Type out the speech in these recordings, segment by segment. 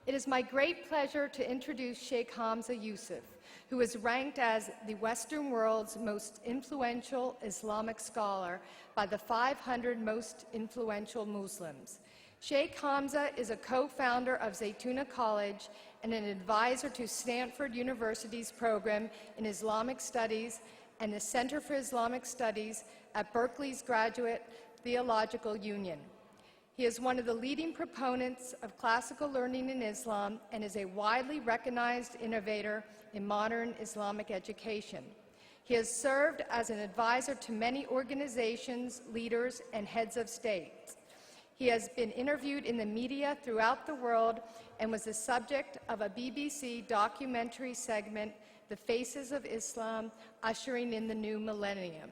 It is my great pleasure to introduce Shaykh Hamza Yusuf, who is ranked as the Western world's most influential Islamic scholar by the 500 most influential Muslims. Shaykh Hamza is a co-founder of Zaytuna College and an advisor to Stanford University's program in Islamic Studies and the Center for Islamic Studies at Berkeley's Graduate Theological Union. He is one of the leading proponents of classical learning in Islam and is a widely recognized innovator in modern Islamic education. He has served as an advisor to many organizations, leaders, and heads of state. He has been interviewed in the media throughout the world and was the subject of a BBC documentary segment, The Faces of Islam, Ushering in the New Millennium.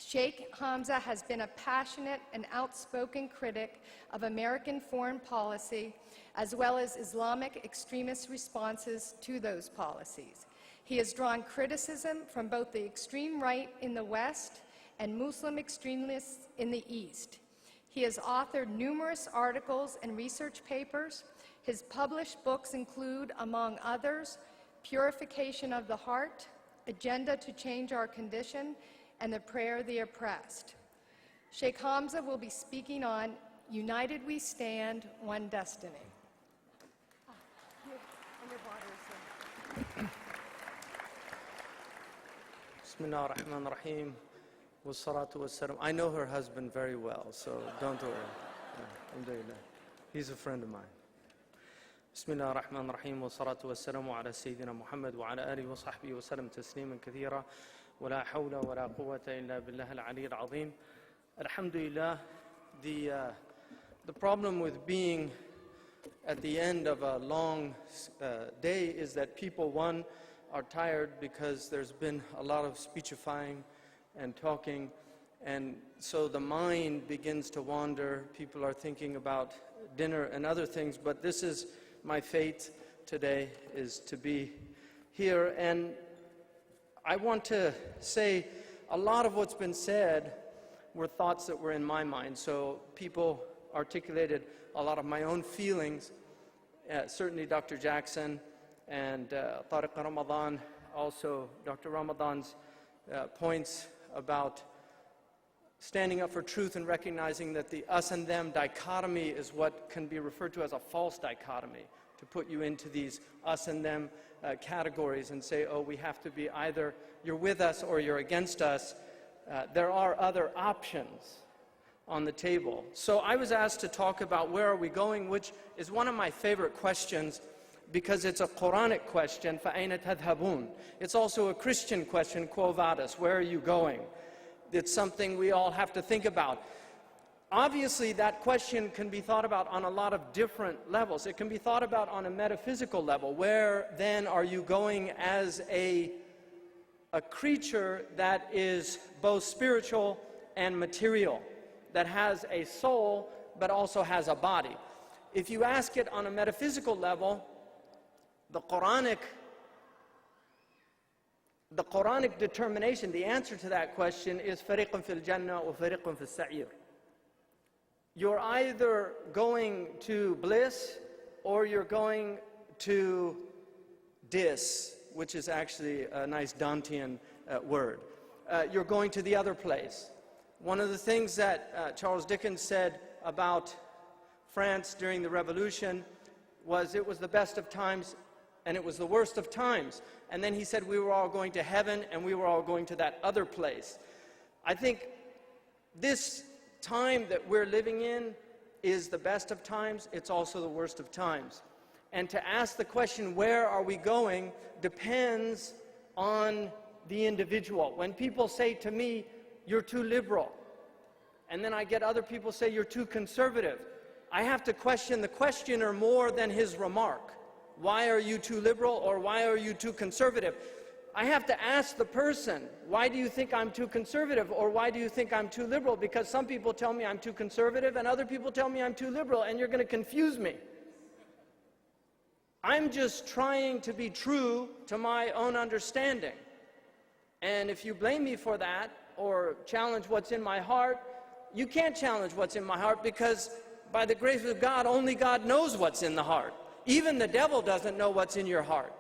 Shaykh Hamza has been a passionate and outspoken critic of American foreign policy, as well as Islamic extremist responses to those policies. He has drawn criticism from both the extreme right in the West and Muslim extremists in the East. He has authored numerous articles and research papers. His published books include, among others, Purification of the Heart, Agenda to Change Our Condition, and The Prayer of the Oppressed. Shaykh Hamza will be speaking on United We Stand, One Destiny. Bismillah ar-Rahman ar-Rahim. Wassalatu wassalam. I know her husband very well, so don't worry. Alhamdulillah. He's a friend of mine. Bismillah ar-Rahman ar-Rahim. Wassalatu wassalamu ala Sayyidina Muhammad wa ala alihi wa sahbihi wa sallam tasliman kathira. ولا حول ولا قوة إلا بالله العلي العظيم. Alhamdulillah, the problem with being at the end of a long day is that people, one, are tired because there's been a lot of speechifying and talking, and so the mind begins to wander. People are thinking about dinner and other things, but this is my fate today, is to be here. And I want to say a lot of what's been said were thoughts that were in my mind. So people articulated a lot of my own feelings. Certainly Dr. Jackson and Tariq Ramadan, also Dr. Ramadan's points about standing up for truth and recognizing that the us and them dichotomy is what can be referred to as a false dichotomy, to put you into these us and them categories and say, oh, we have to be either you're with us or you're against us. There are other options on the table. So I was asked to talk about where are we going, which is one of my favorite questions because it's a Quranic question, فَأَيْنَ تَذْهَبُونَ. It's also a Christian question, Quo vadis, where are you going? It's something we all have to think about. Obviously, that question can be thought about on a lot of different levels. It can be thought about on a metaphysical level. Where then are you going as a creature that is both spiritual and material, that has a soul but also has a body? If you ask it on a metaphysical level, the Quranic determination, the answer to that question is فَرِيقٌ فِي الْجَنَّةِ وَفَرِيقٌ فِي السَّعِيرِ. You're either going to bliss or you're going to dis, which is actually a nice Dantean word. You're going to the other place. One of the things that Charles Dickens said about France during the Revolution was it was the best of times and it was the worst of times. And then he said we were all going to heaven and we were all going to that other place. I think this time that we're living in is the best of times, it's also the worst of times. And to ask the question, where are we going, depends on the individual. When people say to me, you're too liberal, and then I get other people say you're too conservative, I have to question the questioner more than his remark. Why are you too liberal or why are you too conservative? I have to ask the person, why do you think I'm too conservative or why do you think I'm too liberal? Because some people tell me I'm too conservative and other people tell me I'm too liberal, and you're going to confuse me. I'm just trying to be true to my own understanding. And if you blame me for that or challenge what's in my heart, you can't challenge what's in my heart because by the grace of God, only God knows what's in the heart. Even the devil doesn't know what's in your heart.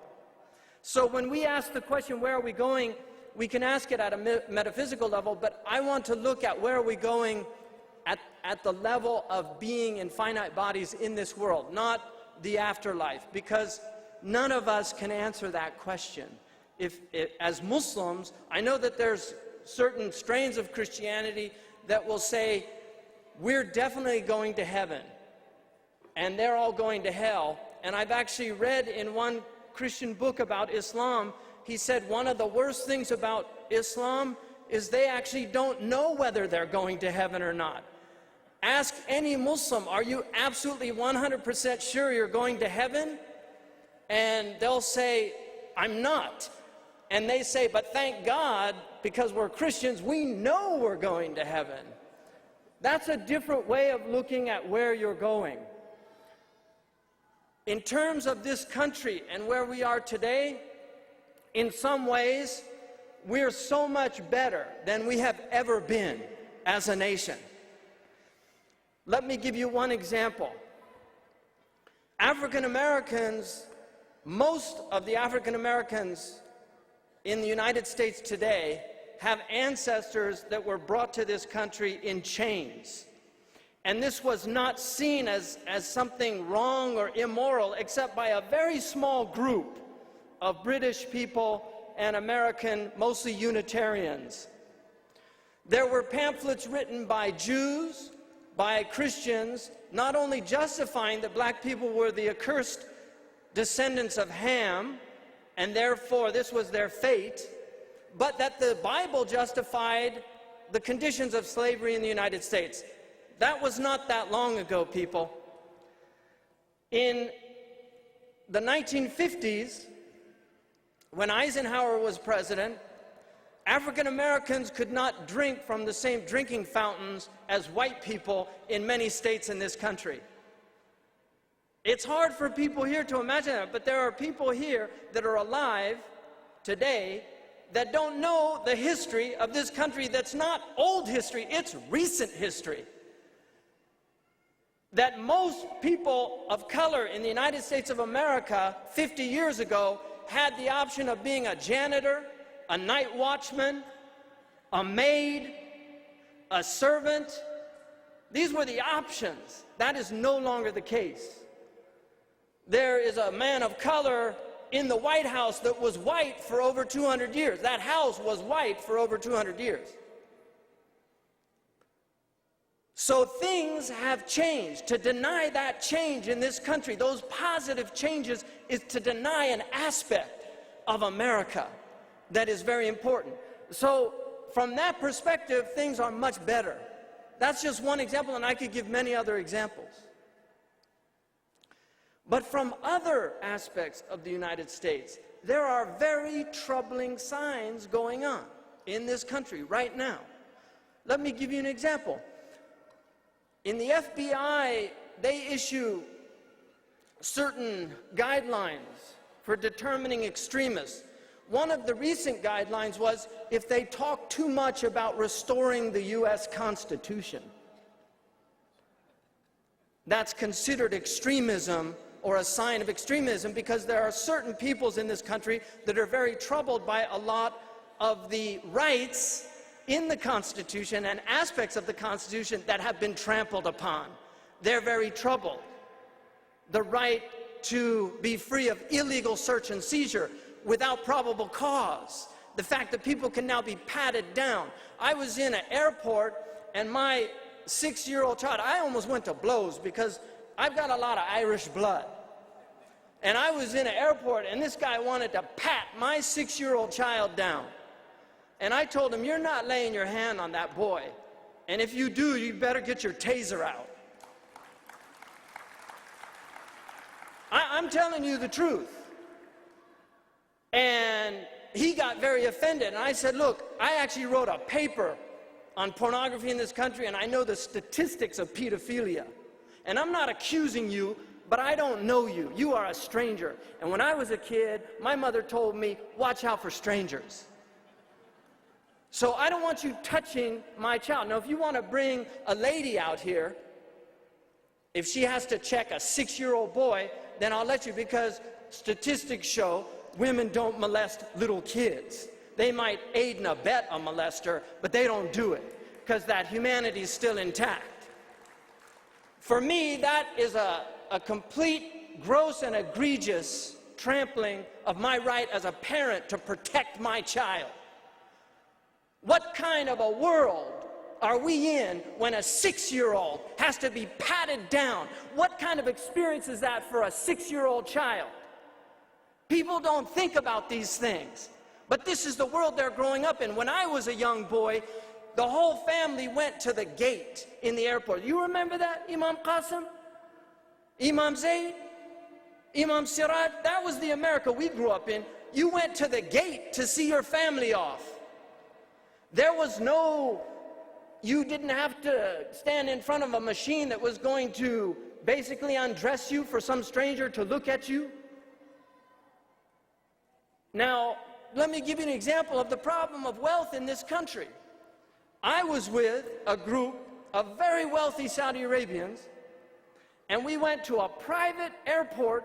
So when we ask the question, where are we going, we can ask it at a metaphysical level, but I want to look at where are we going at the level of being in finite bodies in this world, not the afterlife, because none of us can answer that question. As Muslims, I know that there's certain strains of Christianity that will say, we're definitely going to heaven, and they're all going to hell. And I've actually read in one Christian book about Islam, he said one of the worst things about Islam is they actually don't know whether they're going to heaven or not. Ask any Muslim, are you absolutely 100% sure you're going to heaven? And they'll say, I'm not. And they say, but thank God, because we're Christians, we know we're going to heaven. That's a different way of looking at where you're going. In terms of this country and where we are today, in some ways, we're so much better than we have ever been as a nation. Let me give you one example. African Americans, most of the African Americans in the United States today have ancestors that were brought to this country in chains. And this was not seen as something wrong or immoral, except by a very small group of British people and American, mostly Unitarians. There were pamphlets written by Jews, by Christians, not only justifying that black people were the accursed descendants of Ham, and therefore this was their fate, but that the Bible justified the conditions of slavery in the United States. That was not that long ago, people. In the 1950s, when Eisenhower was president, African Americans could not drink from the same drinking fountains as white people in many states in this country. It's hard for people here to imagine that, but there are people here that are alive today that don't know the history of this country. That's not old history, it's recent history. That most people of color in the United States of America 50 years ago had the option of being a janitor, a night watchman, a maid, a servant. These were the options. That is no longer the case. There is a man of color in the White House that was white for over 200 years. That house was white for over 200 years. So things have changed. To deny that change in this country, those positive changes, is to deny an aspect of America that is very important. So from that perspective, things are much better. That's just one example, and I could give many other examples. But from other aspects of the United States, there are very troubling signs going on in this country right now. Let me give you an example. In the FBI, they issue certain guidelines for determining extremists. One of the recent guidelines was if they talk too much about restoring the U.S. Constitution, that's considered extremism or a sign of extremism, because there are certain peoples in this country that are very troubled by a lot of the rights in the Constitution and aspects of the Constitution that have been trampled upon. They're very troubled. The right to be free of illegal search and seizure without probable cause. The fact that people can now be patted down. I was in an airport and my 6-year-old child, I almost went to blows because I've got a lot of Irish blood. And I was in an airport and this guy wanted to pat my 6-year-old child down. And I told him, you're not laying your hand on that boy. And if you do, you better get your taser out. I'm telling you the truth. And he got very offended. And I said, look, I actually wrote a paper on pornography in this country, and I know the statistics of pedophilia. And I'm not accusing you, but I don't know you. You are a stranger. And when I was a kid, my mother told me, watch out for strangers. So I don't want you touching my child. Now, if you want to bring a lady out here If she has to check a 6-year-old boy, then I'll let you, because statistics show women don't molest little kids. They might aid and abet a molester, but they don't do it, because that humanity is still intact. For me, that is a complete, gross, and egregious trampling of my right as a parent to protect my child. What kind of a world are we in when a 6-year-old has to be patted down? What kind of experience is that for a 6-year-old child? People don't think about these things, but this is the world they're growing up in. When I was a young boy, the whole family went to the gate in the airport. You remember that, Imam Qasim? Imam Zayd? Imam Siraj? That was the America we grew up in. You went to the gate to see your family off. There was no, you didn't have to stand in front of a machine that was going to basically undress you for some stranger to look at you. Now, let me give you an example of the problem of wealth in this country. I was with a group of very wealthy Saudi Arabians, and we went to a private airport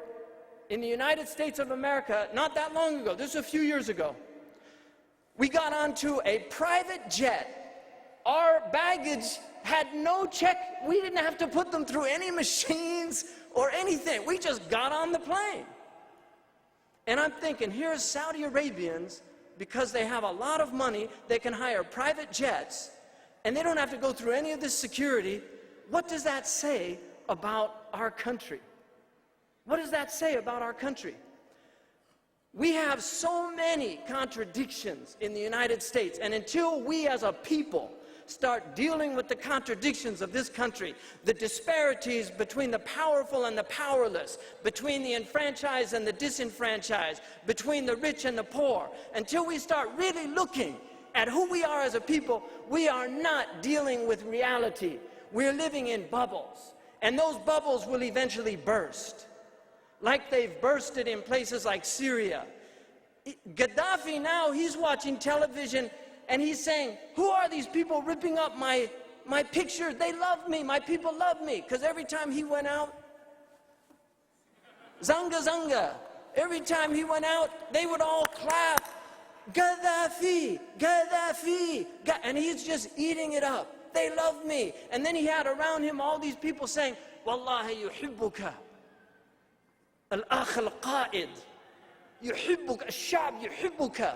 in the United States of America not that long ago. This was a few years ago. We got onto a private jet. Our baggage had no check. We didn't have to put them through any machines or anything. We just got on the plane. And I'm thinking, here's Saudi Arabians, because they have a lot of money, they can hire private jets, and they don't have to go through any of this security. What does that say about our country? What does that say about our country? We have so many contradictions in the United States, and until we as a people start dealing with the contradictions of this country, the disparities between the powerful and the powerless, between the enfranchised and the disenfranchised, between the rich and the poor, until we start really looking at who we are as a people, we are not dealing with reality. We're living in bubbles, and those bubbles will eventually burst, like they've bursted in places like Syria. Gaddafi now, he's watching television and he's saying, who are these people ripping up my pictures? They love me, my people love me. Because every time he went out, Zanga Zanga, every time he went out, they would all clap, Gaddafi, Gaddafi, and he's just eating it up. They love me. And then he had around him all these people saying, Wallahi yuhibbuka, al-akh al-qa'id, yuhibbuka, al-shab yuhibbuka.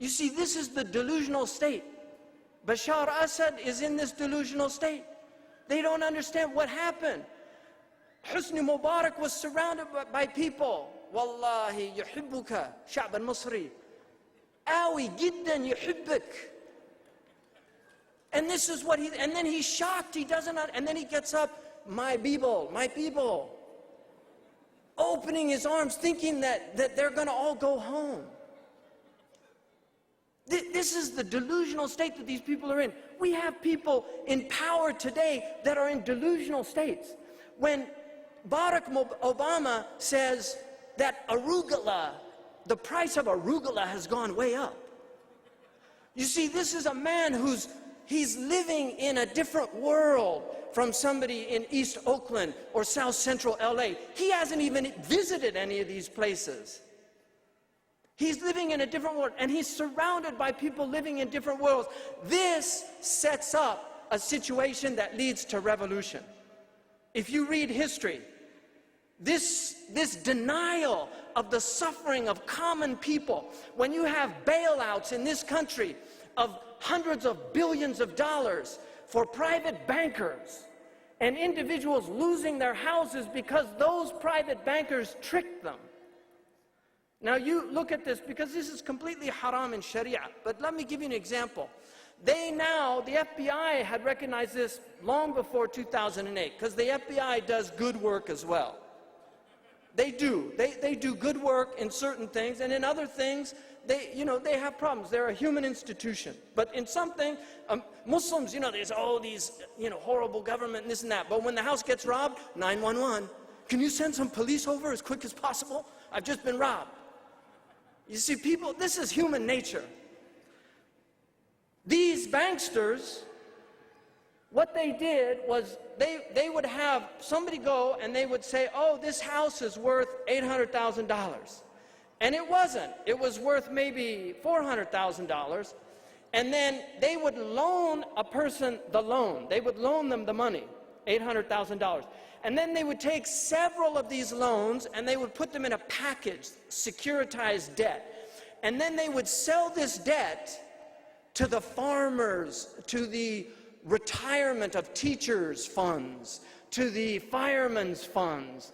You see, this is the delusional state. Bashar Assad is in this delusional state. They don't understand what happened. Hosni Mubarak was surrounded by people. Wallahi yuhibbuka, sha'b al-Masri. Awi jiddan yuhibbuk. And this is what and then he's shocked, he doesn't, and then he gets up, my people, opening his arms, thinking that they're gonna all go home. This is the delusional state that these people are in. We have people in power today that are in delusional states. When Barack Obama says that arugula, the price of arugula has gone way up. You see, this is a man he's living in a different world from somebody in East Oakland or South Central LA. He hasn't even visited any of these places. He's living in a different world, and he's surrounded by people living in different worlds. This sets up a situation that leads to revolution. If you read history, this denial of the suffering of common people, when you have bailouts in this country of hundreds of billions of dollars for private bankers, and individuals losing their houses because those private bankers tricked them. Now you look at this, because this is completely haram in Sharia, but let me give you an example. The FBI had recognized this long before 2008, because the FBI does good work as well. They do. They do good work in certain things, and in other things, they have problems. They're a human institution. But in something, Muslims, there's all these, horrible government and this and that. But when the house gets robbed, 911, can you send some police over as quick as possible? I've just been robbed. You see, people, this is human nature. These banksters what they did was they would have somebody go and they would say, oh, this house is worth $800,000. And it wasn't. It was worth maybe $400,000. And then they would loan a person the loan. They would loan them the money, $800,000. And then they would take several of these loans and they would put them in a package, securitized debt. And then they would sell this debt to the farmers, to the retirement of teachers' funds, to the firemen's funds,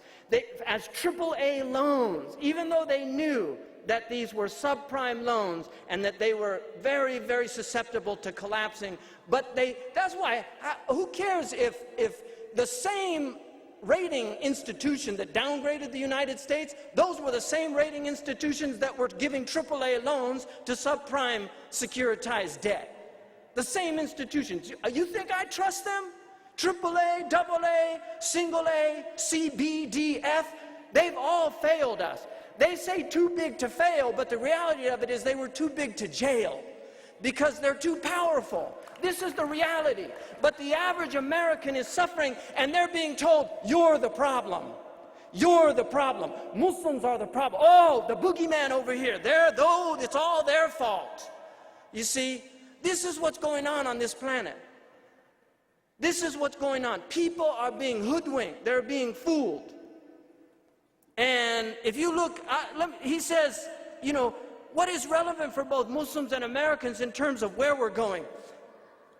as AAA loans, even though they knew that these were subprime loans and that they were very, very susceptible to collapsing. But that's why, who cares if the same rating institution that downgraded the United States, those were the same rating institutions that were giving AAA loans to subprime securitized debt. The same institutions. You think I trust them? AAA, AA, single A, C, B, D, F, they've all failed us. They say too big to fail, but the reality of it is they were too big to jail because they're too powerful. This is the reality. But the average American is suffering and they're being told, you're the problem. You're the problem. Muslims are the problem. Oh, the boogeyman over here. It's all their fault. You see, this is what's going on this planet. This is what's going on. People are being hoodwinked. They're being fooled. And if you look, he says, you know, what is relevant for both Muslims and Americans in terms of where we're going?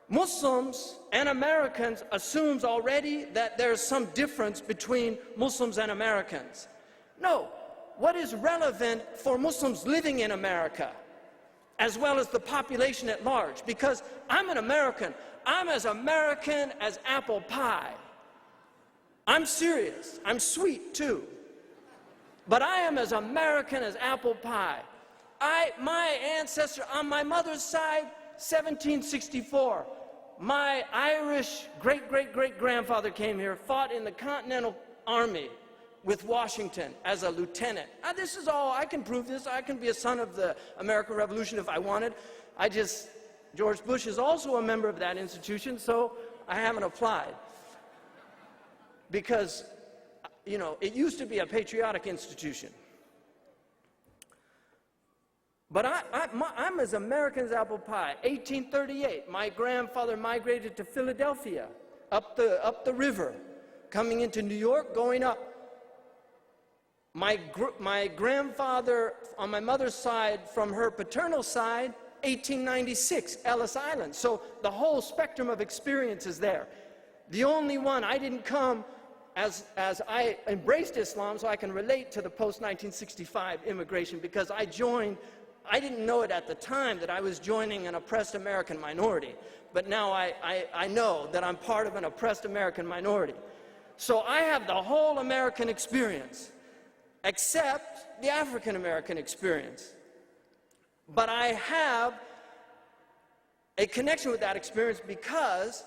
Muslims and Americans assumes already that there's some difference between Muslims and Americans. No, what is relevant for Muslims living in America, as well as the population at large? Because I'm an American. I'm as American as apple pie. I'm serious. I'm sweet too. But I am as American as apple pie. My ancestor on my mother's side, 1764. My Irish great-great-great-grandfather came here, fought in the Continental Army with Washington as a lieutenant. This is all, I can prove this. I can be a son of the American Revolution if I wanted. George Bush is also a member of that institution, so I haven't applied. Because, you know, it used to be a patriotic institution. But I'm as American as apple pie. 1838, my grandfather migrated to Philadelphia, up the river, coming into New York, going up. My grandfather on my mother's side, from her paternal side, 1896, Ellis Island. So the whole spectrum of experience is there. The only one, I didn't come as I embraced Islam so I can relate to the post-1965 immigration, because I didn't know it at the time that I was joining an oppressed American minority. But now I know that I'm part of an oppressed American minority. So I have the whole American experience, except the African American experience. But I have a connection with that experience because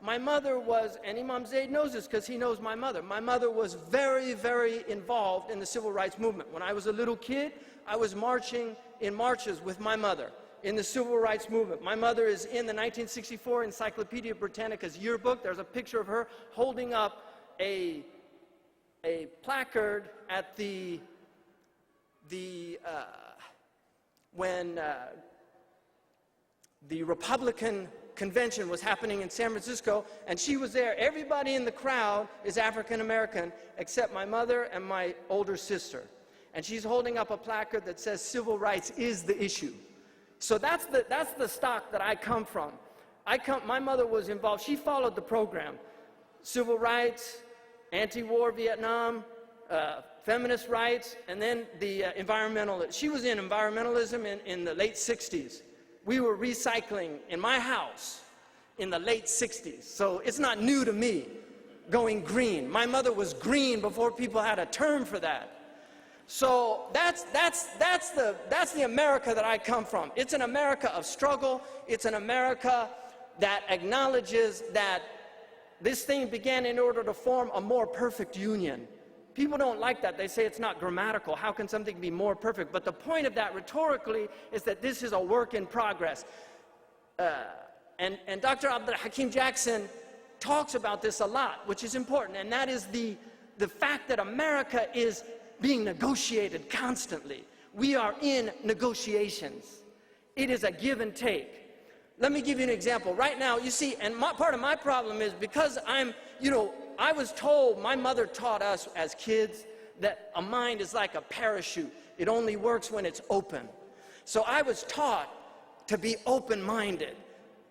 my mother was, and Imam Zaid knows this because he knows my mother. My mother was very, very involved in the civil rights movement. When I was a little kid, I was marching in marches with my mother in the civil rights movement. My mother is in the 1964 Encyclopedia Britannica's yearbook. There's a picture of her holding up a placard at when the Republican convention was happening in San Francisco, and she was there. Everybody in the crowd is African American except my mother and my older sister. And she's holding up a placard that says civil rights is the issue. So that's the stock that I come from. My mother was involved. She followed the program. Civil rights, anti-war Vietnam, feminist rights, and then the environmental. She was in environmentalism in the late 60s. We were recycling in my house in the late 60s. So it's not new to me, going green. My mother was green before people had a term for that. So that's the America that I come from. It's an America of struggle. It's an America that acknowledges that this thing began in order to form a more perfect union. People don't like that. They say it's not grammatical. How can something be more perfect? But the point of that rhetorically is that this is a work in progress. And Dr. Abdul Hakim Jackson talks about this a lot, which is important, and that is the fact that America is being negotiated constantly. We are in negotiations. It is a give and take. Let me give you an example. Right now, you see, and part of my problem is because I was told, my mother taught us as kids that a mind is like a parachute. It only works when it's open. So I was taught to be open-minded.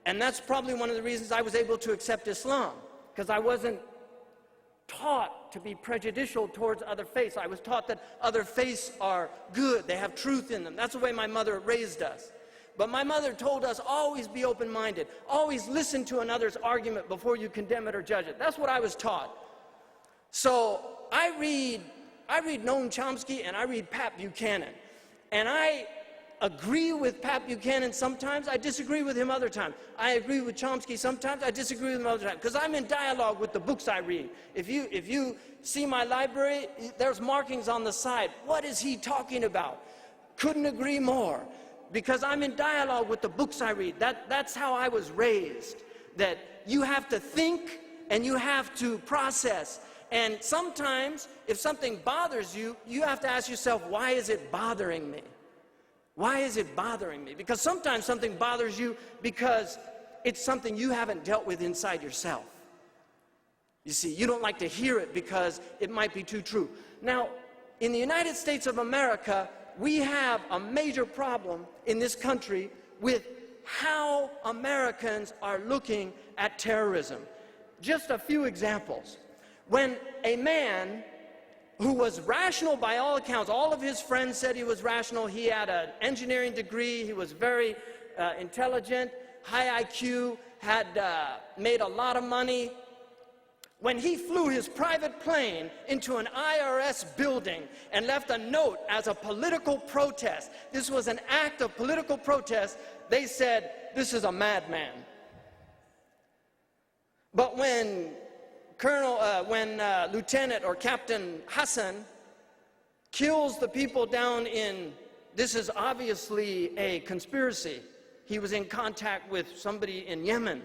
And that's probably one of the reasons I was able to accept Islam, because I wasn't taught to be prejudicial towards other faiths. I was taught that other faiths are good, they have truth in them. That's the way my mother raised us. But my mother told us, always be open-minded, always listen to another's argument before you condemn it or judge it. That's what I was taught. So I read Noam Chomsky and I read Pat Buchanan. And I agree with Pat Buchanan sometimes, I disagree with him other times. I agree with Chomsky sometimes, I disagree with him other times. Because I'm in dialogue with the books I read. If you see my library, there's markings on the side. What is he talking about? Couldn't agree more. Because I'm in dialogue with the books I read. That's how I was raised. That you have to think and you have to process. And sometimes, if something bothers you, you have to ask yourself, why is it bothering me? Why is it bothering me? Because sometimes something bothers you because it's something you haven't dealt with inside yourself. You see, you don't like to hear it because it might be too true. Now, in the United States of America, we have a major problem in this country with how Americans are looking at terrorism. Just a few examples. When a man who was rational by all accounts, all of his friends said he was rational, he had an engineering degree, he was very intelligent, high IQ, had made a lot of money. When he flew his private plane into an IRS building and left a note as a political protest, this was an act of political protest, they said, this is a madman. But when Lieutenant or Captain Hassan kills the people down in, this is obviously a conspiracy. He was in contact with somebody in Yemen.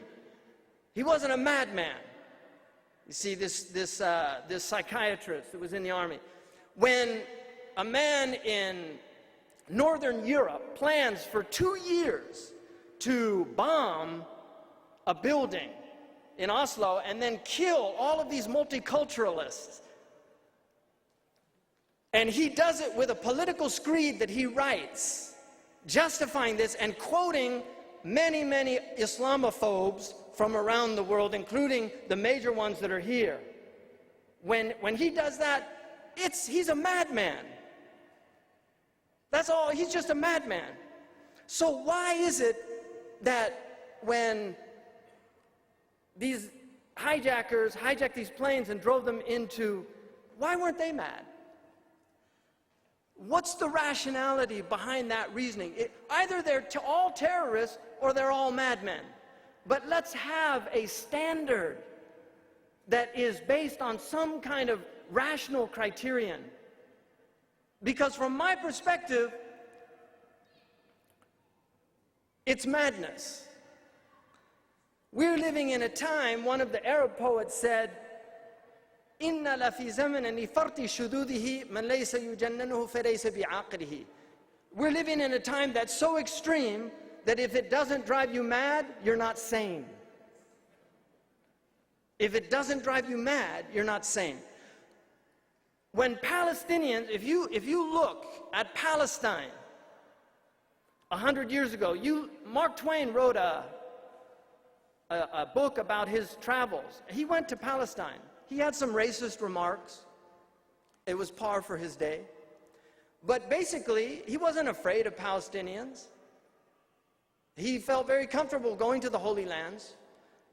He wasn't a madman. You see, this psychiatrist that was in the army. When a man in Northern Europe plans for 2 years to bomb a building in Oslo and then kill all of these multiculturalists, and he does it with a political screed that he writes, justifying this and quoting many, many Islamophobes from around the world, including the major ones that are here. When he does that, he's a madman. That's all, he's just a madman. So why is it that when these hijackers hijacked these planes and drove them into, why weren't they mad? What's the rationality behind that reasoning? Either they're all terrorists or they're all madmen. But let's have a standard that is based on some kind of rational criterion. Because from my perspective, it's madness. We're living in a time, one of the Arab poets said, إِنَّ لَفِي زَمَنٍ لِفَرْطِ شُذُوذِهِ مَنْ لَيْسَ يُجَنَّنُهُ فَلَيْسَ بِعَاقِلِهِ. We're living in a time that's so extreme that if it doesn't drive you mad, you're not sane. If it doesn't drive you mad, you're not sane. When Palestinians, if you look at Palestine 100 years ago, Mark Twain wrote a book about his travels. He went to Palestine. He had some racist remarks. It was par for his day. But basically, he wasn't afraid of Palestinians. He felt very comfortable going to the Holy Lands.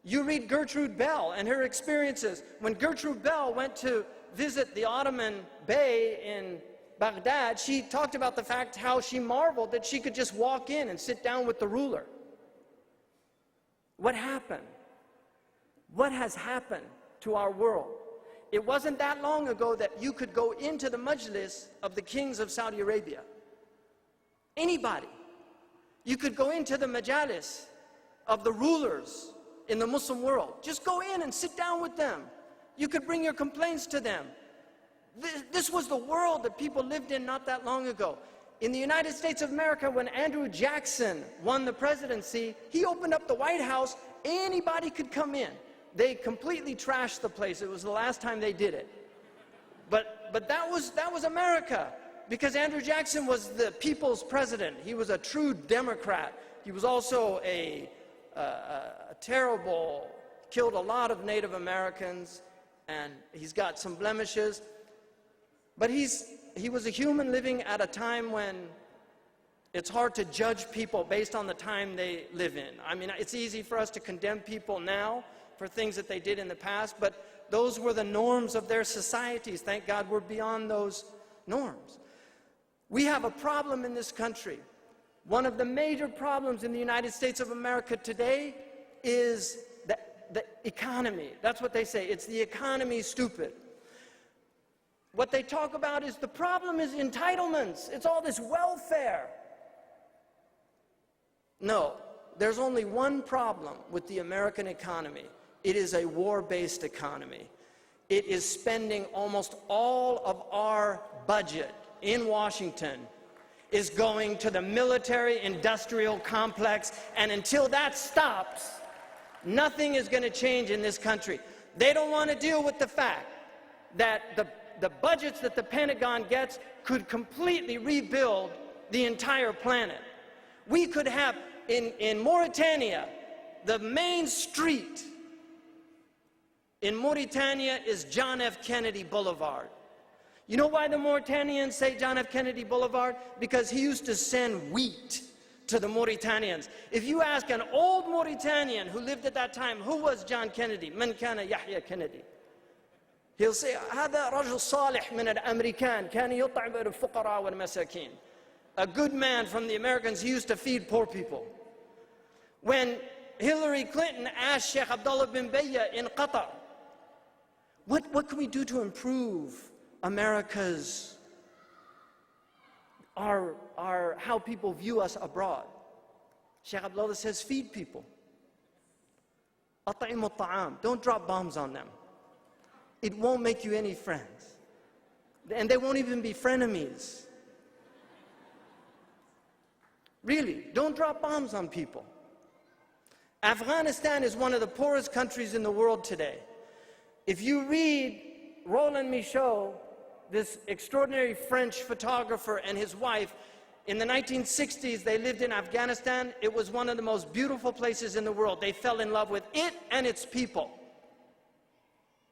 You read Gertrude Bell and her experiences. When Gertrude Bell went to visit the Ottoman Bey in Baghdad, she talked about the fact how she marveled that she could just walk in and sit down with the ruler. What happened? What has happened to our world? It wasn't that long ago that you could go into the majlis of the kings of Saudi Arabia. Anybody. You could go into the majalis of the rulers in the Muslim world. Just go in and sit down with them. You could bring your complaints to them. This was the world that people lived in not that long ago. In the United States of America, when Andrew Jackson won the presidency, he opened up the White House. Anybody could come in. They completely trashed the place. It was the last time they did it. But that was America, because Andrew Jackson was the people's president. He was a true Democrat. He was also a terrible, killed a lot of Native Americans, and he's got some blemishes. But he was a human living at a time when it's hard to judge people based on the time they live in. I mean, it's easy for us to condemn people now for things that they did in the past, but those were the norms of their societies. Thank God we're beyond those norms. We have a problem in this country. One of the major problems in the United States of America today is the economy. That's what they say. It's the economy, stupid. What they talk about is the problem is entitlements. It's all this welfare. No, there's only one problem with the American economy. It is a war-based economy. It is spending almost all of our budget in Washington is going to the military-industrial complex, and until that stops, nothing is going to change in this country. They don't want to deal with the fact that the budgets that the Pentagon gets could completely rebuild the entire planet. We could have, in Mauritania, the main street in Mauritania is John F. Kennedy Boulevard. You know why the Mauritanians say John F. Kennedy Boulevard? Because he used to send wheat to the Mauritanians. If you ask an old Mauritanian who lived at that time, who was John Kennedy? Man kana Yahya Kennedy. He'll say, هذا رجل صالح من الأمريكان كان يطعم الفقراء والمساكين. A good man from the Americans. He used to feed poor people. When Hillary Clinton asked Sheikh Abdullah bin Bayya in Qatar, what can we do to improve America's, how people view us abroad? Sheikh Abdullah says, feed people. أطعموا الطعام. Don't drop bombs on them. It won't make you any friends. And they won't even be frenemies. Really, don't drop bombs on people. Afghanistan is one of the poorest countries in the world today. If you read Roland Michaud, this extraordinary French photographer, and his wife, in the 1960s, they lived in Afghanistan. It was one of the most beautiful places in the world. They fell in love with it and its people.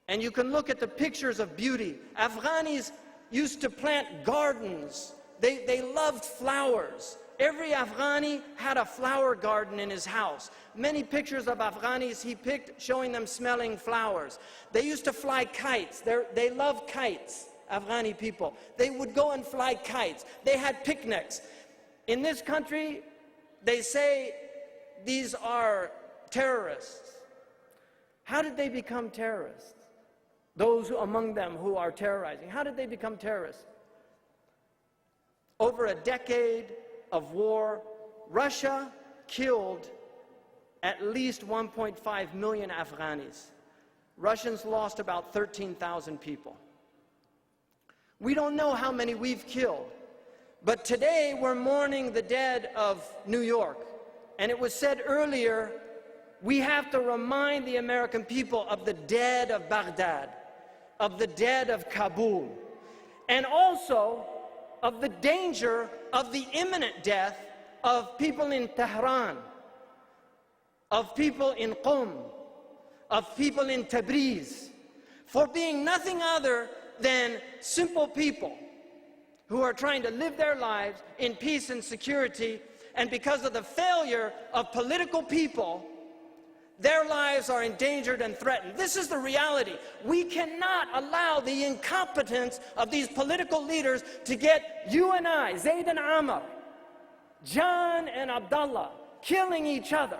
And you can look at the pictures of beauty. Afghanis used to plant gardens. They loved flowers. Every Afghani had a flower garden in his house. Many pictures of Afghanis he picked showing them smelling flowers. They used to fly kites. They loved kites, Afghani people. They would go and fly kites. They had picnics. In this country, they say these are terrorists. How did they become terrorists? Those among them who are terrorizing, how did they become terrorists? Over a decade of war, Russia killed at least 1.5 million Afghanis. Russians lost about 13,000 people. We don't know how many we've killed, but today we're mourning the dead of New York. And it was said earlier, we have to remind the American people of the dead of Baghdad, of the dead of Kabul, and also of the danger of the imminent death of people in Tehran, of people in Qom, of people in Tabriz, for being nothing other than simple people who are trying to live their lives in peace and security, and because of the failure of political people, their lives are endangered and threatened. This is the reality. We cannot allow the incompetence of these political leaders to get you and I, Zayd and Amr, John and Abdullah, killing each other.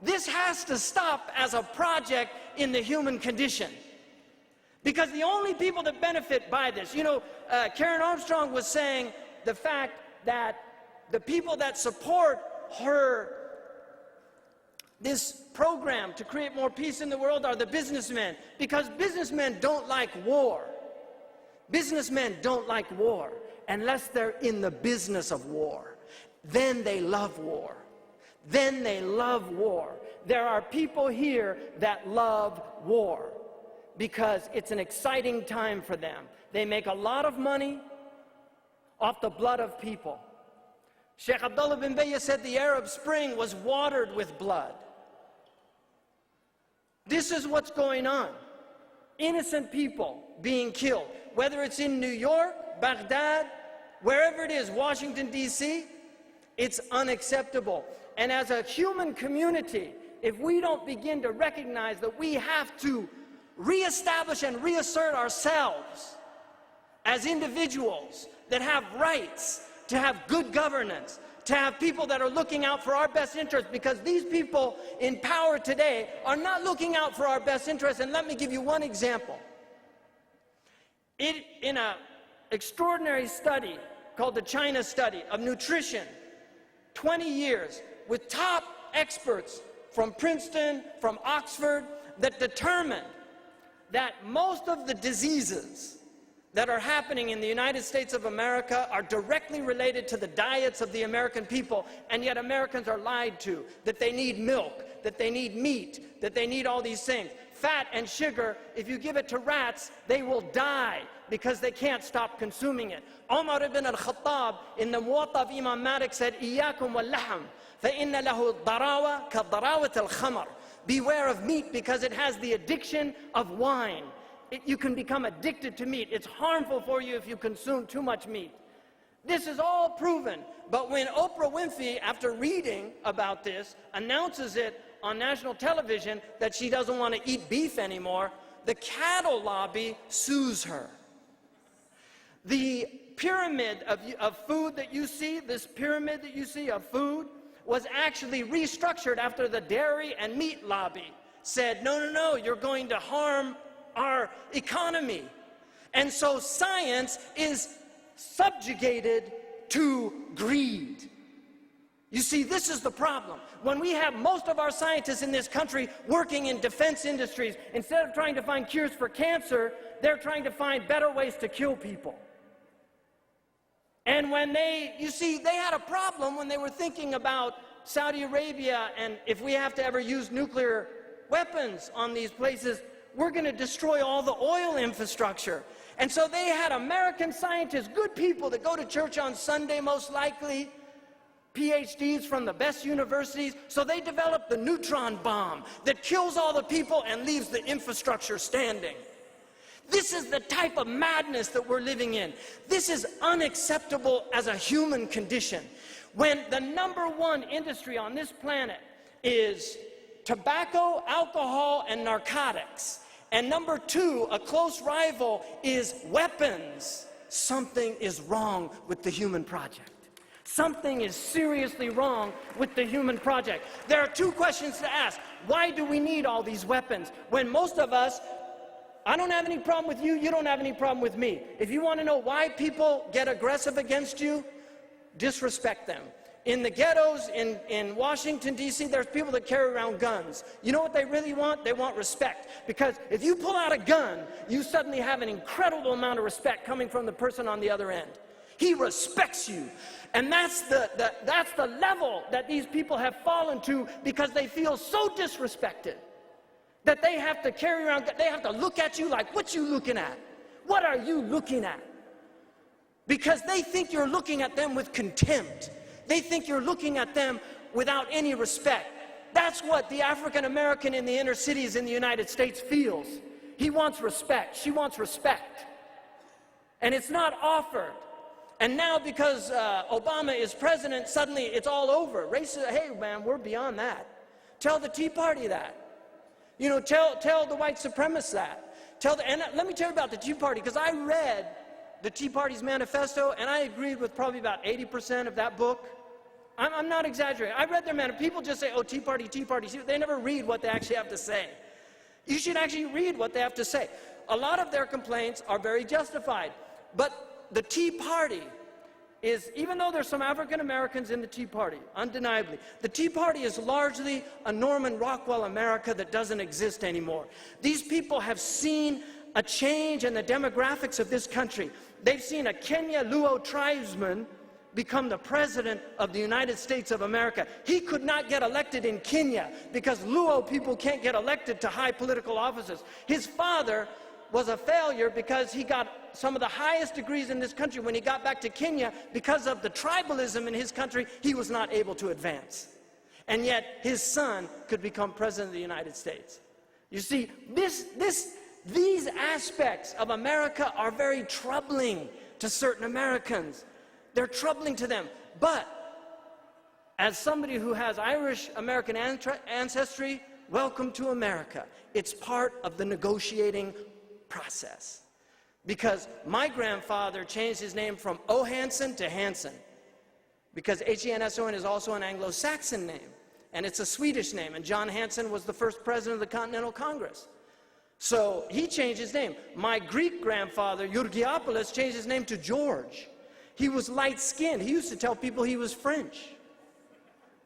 This has to stop as a project in the human condition. Because the only people that benefit by this, you know, Karen Armstrong was saying the fact that the people that support her this program to create more peace in the world are the businessmen, because businessmen don't like war. Businessmen don't like war unless they're in the business of war. Then they love war. Then they love war. There are people here that love war because it's an exciting time for them. They make a lot of money off the blood of people. Sheikh Abdullah bin Bayya said the Arab Spring was watered with blood. This is what's going on. Innocent people being killed, whether it's in New York, Baghdad, wherever it is, Washington, D.C., it's unacceptable. And as a human community, if we don't begin to recognize that we have to reestablish and reassert ourselves as individuals that have rights, to have good governance, to have people that are looking out for our best interests, because these people in power today are not looking out for our best interests. And let me give you one example. In an extraordinary study called the China Study of Nutrition, 20 years with top experts from Princeton, from Oxford, that determined that most of the diseases that are happening in the United States of America are directly related to the diets of the American people, and yet Americans are lied to, that they need milk, that they need meat, that they need all these things. Fat and sugar, if you give it to rats, they will die because they can't stop consuming it. Umar ibn al-Khattab in the Muwatta of Imam Malik said, إِيَّاكُمْ وَاللَّحْمِ فَإِنَّ لَهُ الضَّرَاوَةَ كَالضَّرَاوَةِ الْخَمَرِ. Beware of meat because it has the addiction of wine. You can become addicted to meat. It's harmful for you if you consume too much meat. This is all proven. But when Oprah Winfrey, after reading about this, announces it on national television that she doesn't want to eat beef anymore, the cattle lobby sues her. The pyramid of food that you see, this pyramid that you see of food, was actually restructured after the dairy and meat lobby said, no, no, no, you're going to harm our economy. And so science is subjugated to greed. You see, this is the problem. When we have most of our scientists in this country working in defense industries, instead of trying to find cures for cancer, they're trying to find better ways to kill people. And when you see, they had a problem when they were thinking about Saudi Arabia, and if we have to ever use nuclear weapons on these places, we're going to destroy all the oil infrastructure. And so they had American scientists, good people that go to church on Sunday most likely, PhDs from the best universities, so they developed the neutron bomb that kills all the people and leaves the infrastructure standing. This is the type of madness that we're living in. This is unacceptable as a human condition. When the #1 industry on this planet is tobacco, alcohol, and narcotics, and #2, a close rival, is weapons, something is wrong with the human project. Something is seriously wrong with the human project. There are two questions to ask. Why do we need all these weapons when most of us, I don't have any problem with you, you don't have any problem with me. If you want to know why people get aggressive against you, disrespect them. In the ghettos in Washington, D.C., there's people that carry around guns. You know what they really want? They want respect. Because if you pull out a gun, you suddenly have an incredible amount of respect coming from the person on the other end. He respects you. And that's the level that these people have fallen to, because they feel so disrespected that they have to carry around, they have to look at you like, what you looking at? What are you looking at? Because they think you're looking at them with contempt. They think you're looking at them without any respect. That's what the African American in the inner cities in the United States feels. He wants respect. She wants respect. And it's not offered. And now because Obama is president, suddenly it's all over. Racism, hey man, we're beyond that. Tell the Tea Party that. You know, tell the white supremacists that. And let me tell you about the Tea Party, because I read the Tea Party's manifesto, and I agreed with probably about 80% of that book. I'm not exaggerating. I read their manifesto. People just say, oh, Tea Party, Tea Party. They never read what they actually have to say. You should actually read what they have to say. A lot of their complaints are very justified. But the Tea Party is, even though there's some African Americans in the Tea Party, undeniably, the Tea Party is largely a Norman Rockwell America that doesn't exist anymore. These people have seen a change in the demographics of this country. They've seen a Kenya Luo tribesman become the president of the United States of America. He could not get elected in Kenya because Luo people can't get elected to high political offices. His father was a failure because he got some of the highest degrees in this country. When he got back to Kenya, because of the tribalism in his country, he was not able to advance. And yet his son could become president of the United States. You see, these aspects of America are very troubling to certain Americans. They're troubling to them. But as somebody who has Irish American ancestry, welcome to America. It's part of the negotiating process. Because my grandfather changed his name from O. Hanson to Hanson. Because H-E-N-S-O-N is also an Anglo-Saxon name. And it's a Swedish name. And John Hanson was the first president of the Continental Congress. So he changed his name. My Greek grandfather, Georgiopoulos, changed his name to George. He was light-skinned. He used to tell people he was French.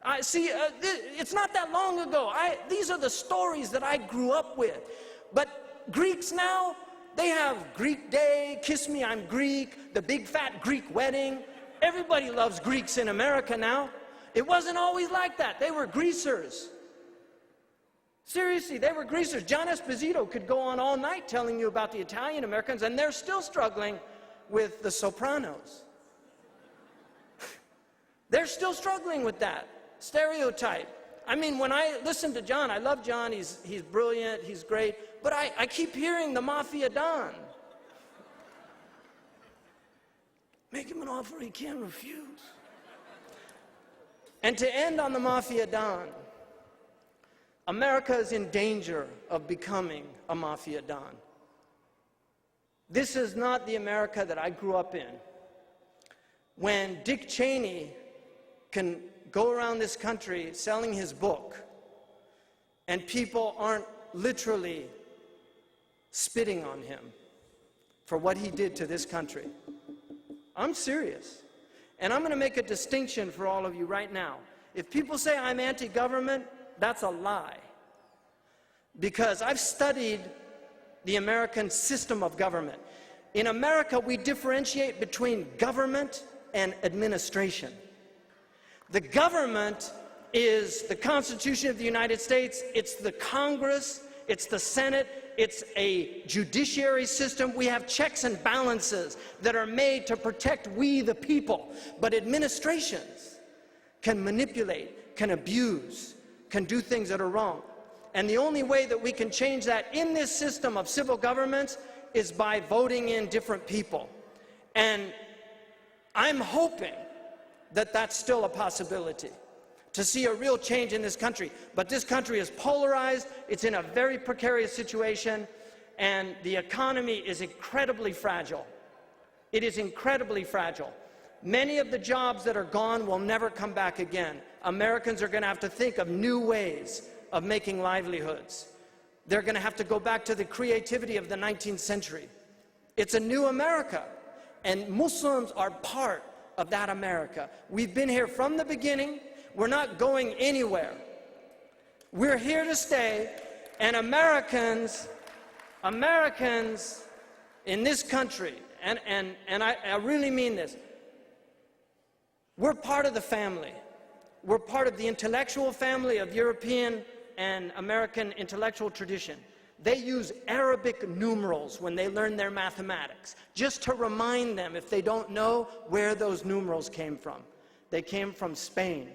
It's not that long ago. These are the stories that I grew up with. But Greeks now, they have Greek Day, Kiss Me, I'm Greek, the big fat Greek wedding. Everybody loves Greeks in America now. It wasn't always like that. They were greasers. Seriously, they were greasers. John Esposito could go on all night telling you about the Italian Americans, and they're still struggling with the Sopranos. They're still struggling with that stereotype. I mean, when I listen to John, I love John, he's brilliant, he's great, but I keep hearing the Mafia Don. Make him an offer he can't refuse. And to end on the Mafia Don, America is in danger of becoming a Mafia Don. This is not the America that I grew up in. When Dick Cheney can go around this country selling his book, and people aren't literally spitting on him for what he did to this country. I'm serious. And I'm going to make a distinction for all of you right now. If people say I'm anti-government, that's a lie. Because I've studied the American system of government. In America, we differentiate between government and administration. The government is the Constitution of the United States, it's the Congress, it's the Senate, it's a judiciary system. We have checks and balances that are made to protect we the people. But administrations can manipulate, can abuse, can do things that are wrong. And the only way that we can change that in this system of civil governments is by voting in different people. And I'm hoping that that's still a possibility, to see a real change in this country. But this country is polarized, it's in a very precarious situation, and the economy is incredibly fragile. It is incredibly fragile. Many of the jobs that are gone will never come back again. Americans are going to have to think of new ways of making livelihoods. They're going to have to go back to the creativity of the 19th century. It's a new America, and Muslims are part of that America. We've been here from the beginning. We're not going anywhere. We're here to stay, and Americans in this country, and I really mean this, we're part of the family. We're part of the intellectual family of European and American intellectual tradition. They use Arabic numerals when they learn their mathematics, just to remind them, if they don't know, where those numerals came from. They came from Spain,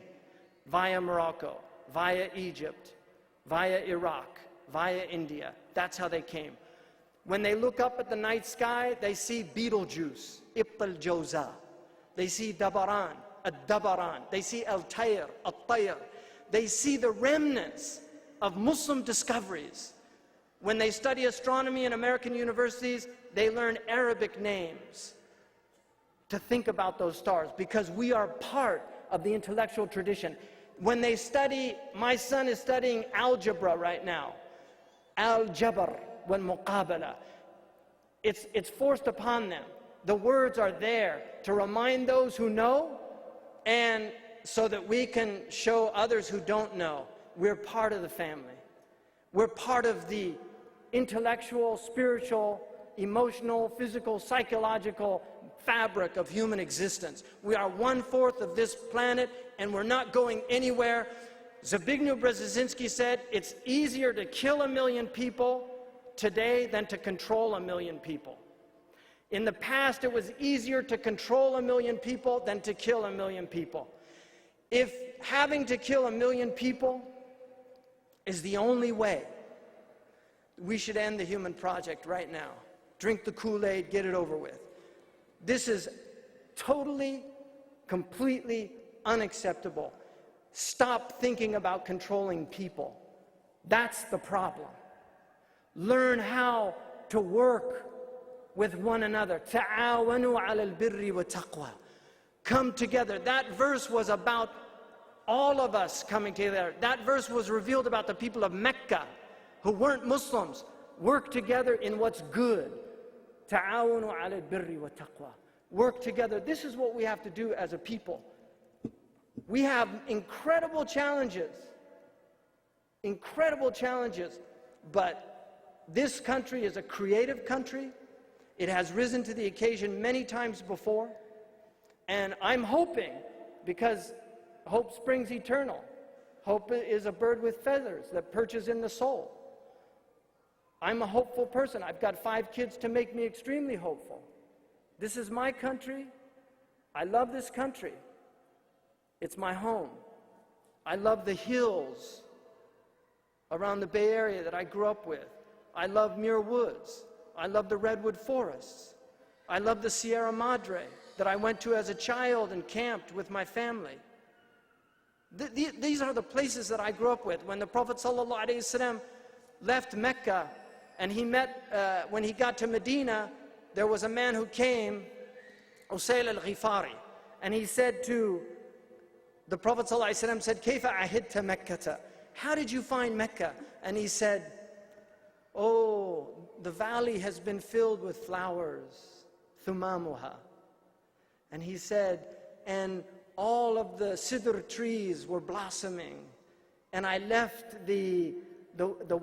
via Morocco, via Egypt, via Iraq, via India. That's how they came. When they look up at the night sky, they see Betelgeuse, Ibn al-Jawza. They see Dabaran, Ad-Dabaran. They see Al-Tayr, Al-Tayr. They see the remnants of Muslim discoveries. When they study astronomy in American universities, they learn Arabic names to think about those stars, because we are part of the intellectual tradition. When they study, my son is studying algebra right now. Al-Jabr wal Muqabala. It's forced upon them. the words are there to remind those who know, and so that we can show others who don't know we're part of the family. We're part of the intellectual, spiritual, emotional, physical, psychological fabric of human existence. We are 1/4 of this planet, and we're not going anywhere. Zbigniew Brzezinski said, it's easier to kill 1 million people today than to control 1 million people. In the past, it was easier to control 1 million people than to kill 1 million people. If having to kill 1 million people is the only way, we should end the human project right now. Drink the Kool-Aid, get it over with. This is totally, completely unacceptable. Stop thinking about controlling people. That's the problem. Learn how to work with one another. Ta'awanu 'alal birri wa taqwa. Come together. That verse was about all of us coming together. That verse was revealed about the people of Mecca who weren't Muslims. Work together in what's good. Ta'awanu 'alal birri wa taqwa. Work together. This is what we have to do as a people. We have incredible challenges, but this country is a creative country. It has risen to the occasion many times before, and I'm hoping, because hope springs eternal. Hope is a bird with feathers that perches in the soul. I'm a hopeful person. I've got 5 kids to make me extremely hopeful. This is my country. I love this country. It's my home. I love the hills around the Bay Area that I grew up with. I love Muir Woods. I love the redwood forests. I love the Sierra Madre that I went to as a child and camped with my family. These are the places that I grew up with. When the Prophet ﷺ left Mecca and he met, when he got to Medina, there was a man who came, Usayl al-Ghifari, and he said to the Prophet ﷺ said, Kayfa ahidta Mekkata? How did you find Mecca? And he said, oh, the valley has been filled with flowers, thumamuha. And he said, and all of the sidr trees were blossoming. And I left, the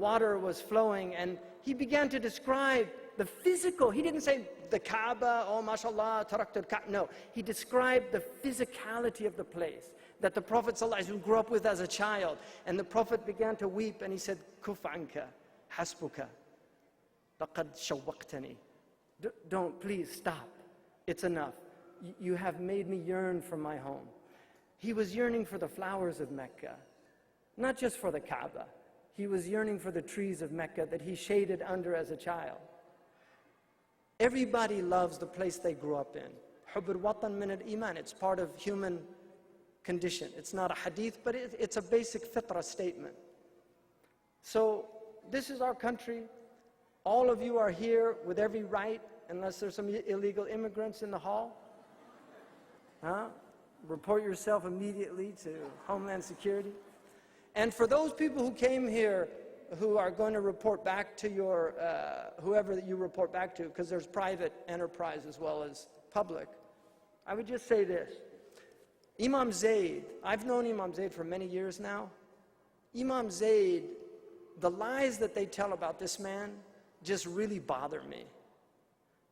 water was flowing. And he began to describe the physical. He didn't say the Kaaba, oh mashallah, taraktu al-Kaaba. No, he described the physicality of the place that the Prophet ﷺ grew up with as a child. And the Prophet began to weep and he said, Kuf anka, hasbuka, laqad shawwaqtani. Don't, please stop. It's enough. You have made me yearn for my home. He was yearning for the flowers of Mecca, not just for the Kaaba. He was yearning for the trees of Mecca that he shaded under as a child. Everybody loves the place they grew up in. Hubb al-watan min al-iman. It's part of human condition. It's not a hadith, but it's a basic fitrah statement. So this is our country. All of you are here with every right, unless there's some illegal immigrants in the hall. Report yourself immediately to Homeland Security. And for those people who came here who are going to report back to your, whoever that you report back to, because there's private enterprise as well as public, I would just say this. Imam Zayd, I've known Imam Zayd for many years now. Imam Zayd, the lies that they tell about this man just really bother me.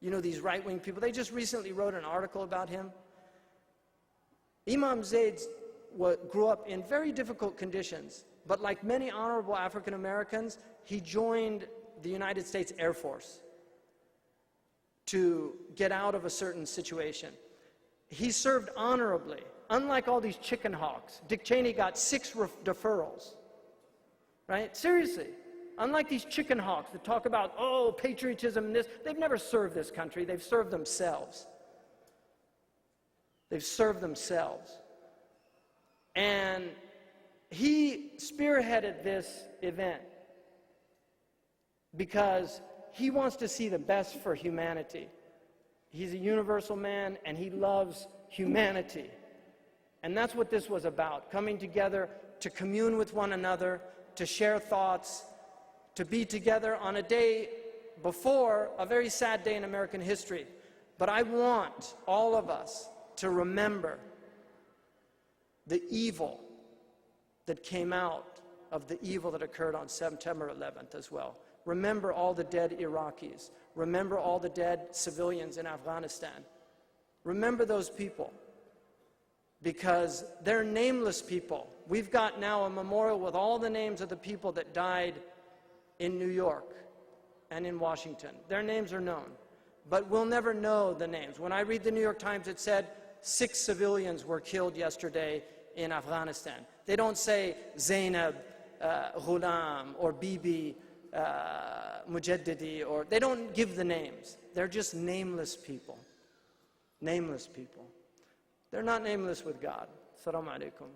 You know, these right-wing people, they just recently wrote an article about him. Imam Zayd grew up in very difficult conditions, but like many honorable African Americans, he joined the United States Air Force to get out of a certain situation. He served honorably, unlike all these chicken hawks. Dick Cheney got 6 deferrals, right? Seriously, unlike these chicken hawks that talk about, oh, patriotism and this, they've never served this country, they've served themselves. They've served themselves. And he spearheaded this event because he wants to see the best for humanity. He's a universal man and he loves humanity. And that's what this was about, coming together to commune with one another, to share thoughts, to be together on a day before a very sad day in American history. But I want all of us to remember the evil that came out of the evil that occurred on September 11th as well. Remember all the dead Iraqis. Remember all the dead civilians in Afghanistan. Remember those people, because they're nameless people. We've got now a memorial with all the names of the people that died in New York and in Washington. Their names are known, but we'll never know the names. When I read the New York Times, it said 6 civilians were killed yesterday in Afghanistan. They don't say Zainab, Ghulam, or Bibi, Mujaddidi, or they don't give the names. They're just nameless people. Nameless people. They're not nameless with God. Assalamu alaikum.